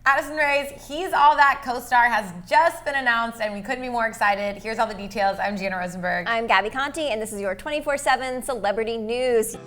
Addison Rae's He's All That co-star has just been announced, and we couldn't be more excited. Here's all the details. I'm Jana Rosenberg. I'm Gabi Conti, and this is your 24/7 celebrity news.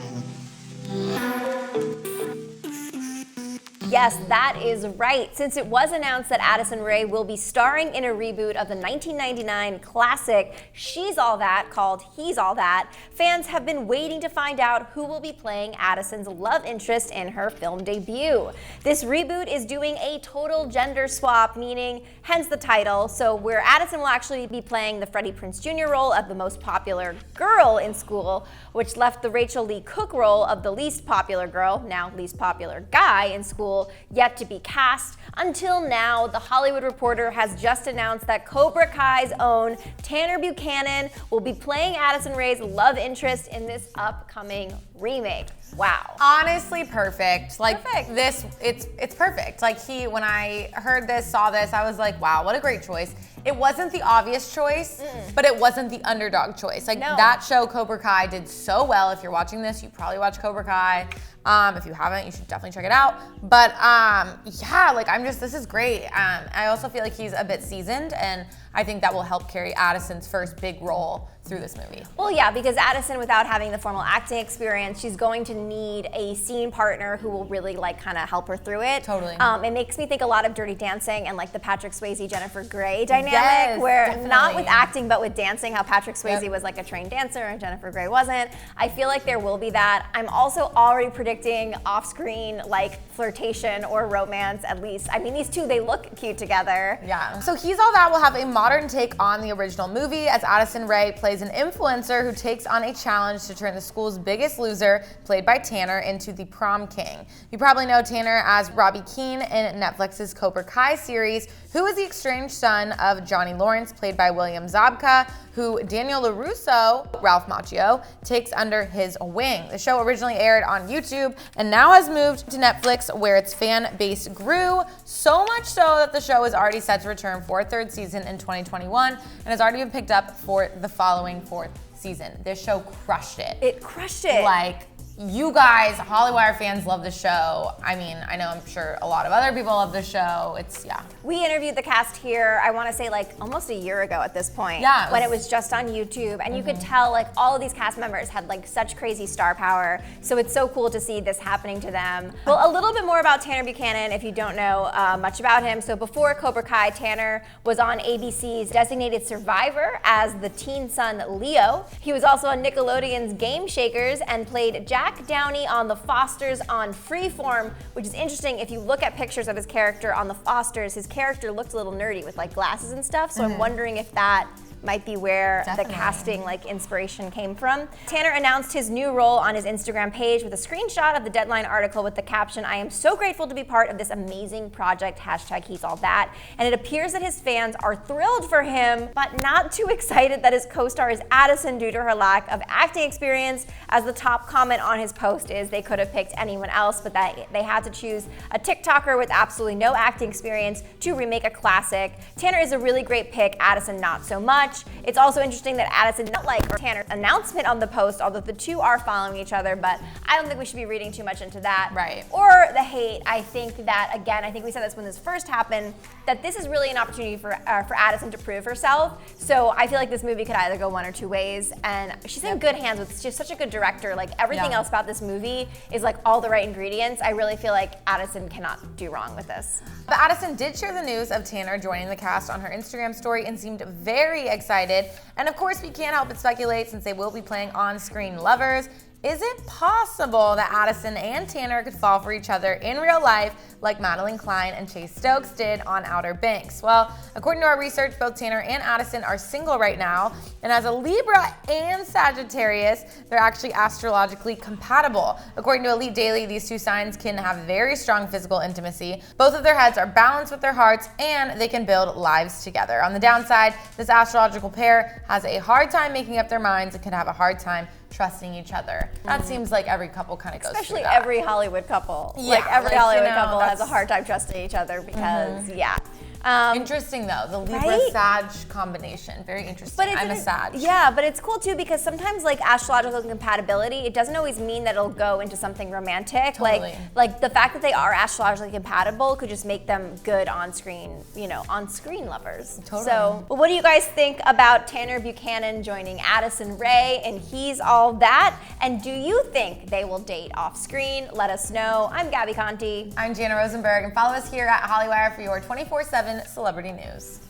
Yes, that is right. Since it was announced that Addison Rae will be starring in a reboot of the 1999 classic She's All That called He's All That, fans have been waiting to find out who will be playing Addison's love interest in her film debut. This reboot is doing a total gender swap, meaning hence the title, so where Addison will actually be playing the Freddie Prinze Jr. role of the most popular girl in school, which left the Rachel Lee Cook role of the least popular girl, now least popular guy in school, yet to be cast. Until now, The Hollywood Reporter has just announced that Cobra Kai's own Tanner Buchanan will be playing Addison Rae's love interest in this upcoming remake. Wow. Honestly, perfect. Like this, it's perfect. Like when I heard this, saw this, I was like, wow, what a great choice. It wasn't the obvious choice, but it wasn't the underdog choice. Like that show, Cobra Kai, did so well. If you're watching this, you probably watch Cobra Kai. If you haven't, you should definitely check it out. But yeah, like this is great. I also feel like he's a bit seasoned, and I think that will help carry Addison's first big role through this movie. Well, yeah, because Addison, without having the formal acting experience, she's going to need a scene partner who will really kind of help her through it. Totally. It makes me think a lot of Dirty Dancing and like the Patrick Swayze, Jennifer Grey dynamic, where definitely. Not with acting, but with dancing, how Patrick Swayze was like a trained dancer and Jennifer Grey wasn't. I feel like there will be that. I'm also already predicting off-screen like flirtation or romance, at least. I mean, these two, they look cute together. Yeah. So He's All That will have a modern take on the original movie, as Addison Rae plays an influencer who takes on a challenge to turn the school's biggest loser, played by Tanner, into the prom king. You probably know Tanner as Robbie Keane in Netflix's Cobra Kai series, who is the estranged son of Johnny Lawrence, played by William Zabka, who Daniel LaRusso, Ralph Macchio, takes under his wing. The show originally aired on YouTube and now has moved to Netflix, where its fan base grew, so much so that the show is already set to return for a third season in 2021 and has already been picked up for the following fourth season. This show crushed it. It crushed it. Like, you guys, Hollywire fans love the show. I mean, I know I'm sure a lot of other people love the show. Yeah. We interviewed the cast here, I want to say like almost a year ago at this point. Yeah. When it was just on YouTube, and you could tell like all of these cast members had like such crazy star power. So it's so cool to see this happening to them. Well, a little bit more about Tanner Buchanan if you don't know much about him. So before Cobra Kai, Tanner was on ABC's Designated Survivor as the teen son Leo. He was also on Nickelodeon's Game Shakers and played Jack Downey on The Fosters on Freeform, which is interesting. If you look at pictures of his character on The Fosters, his character looked a little nerdy with like glasses and stuff, so I'm wondering if that might be where the casting inspiration came from. Tanner announced his new role on his Instagram page with a screenshot of the Deadline article with the caption, "I am so grateful to be part of this amazing project, #He's All That." And it appears that his fans are thrilled for him, but not too excited that his co-star is Addison due to her lack of acting experience, as the top comment on his post is they could have picked anyone else, but that they had to choose a TikToker with absolutely no acting experience to remake a classic. Tanner is a really great pick, Addison not so much. It's also interesting that Addison did not like Tanner's announcement on the post, although the two are following each other, but I don't think we should be reading too much into that. Right. Or the hate. I think that, again, I think we said this when this first happened, that this is really an opportunity for Addison to prove herself. So I feel like this movie could either go one or two ways, and she's in good hands with just such a good director. Like everything else about this movie is like all the right ingredients. I really feel like Addison cannot do wrong with this. But Addison did share the news of Tanner joining the cast on her Instagram story and seemed very excited. And of course, we can't help but speculate, since they will be playing on-screen lovers. Is it possible that Addison and Tanner could fall for each other in real life like Madeline Klein and Chase Stokes did on Outer Banks? Well, according to our research, both Tanner and Addison are single right now, and as a Libra and Sagittarius, they're actually astrologically compatible. According to Elite Daily, these two signs can have very strong physical intimacy. Both of their heads are balanced with their hearts, and they can build lives together. On the downside, this astrological pair has a hard time making up their minds and can have a hard time trusting each other. That seems like every couple kind of goes through Especially that. every Hollywood couple. Yeah, like every Hollywood couple that's has a hard time trusting each other because, yeah. Interesting though, the Libra right? Sag combination. Very interesting. I'm a Sag. Yeah, but it's cool too because sometimes like astrological compatibility, it doesn't always mean that it'll go into something romantic. Totally. Like the fact that they are astrologically compatible could just make them good on screen, on screen lovers. Totally. So, well, what do you guys think about Tanner Buchanan joining Addison Rae and Hes All That? And do you think they will date off screen? Let us know. I'm Gabi Conti. I'm Jana Rosenberg, and follow us here at Hollywire for your 24/7 celebrity news.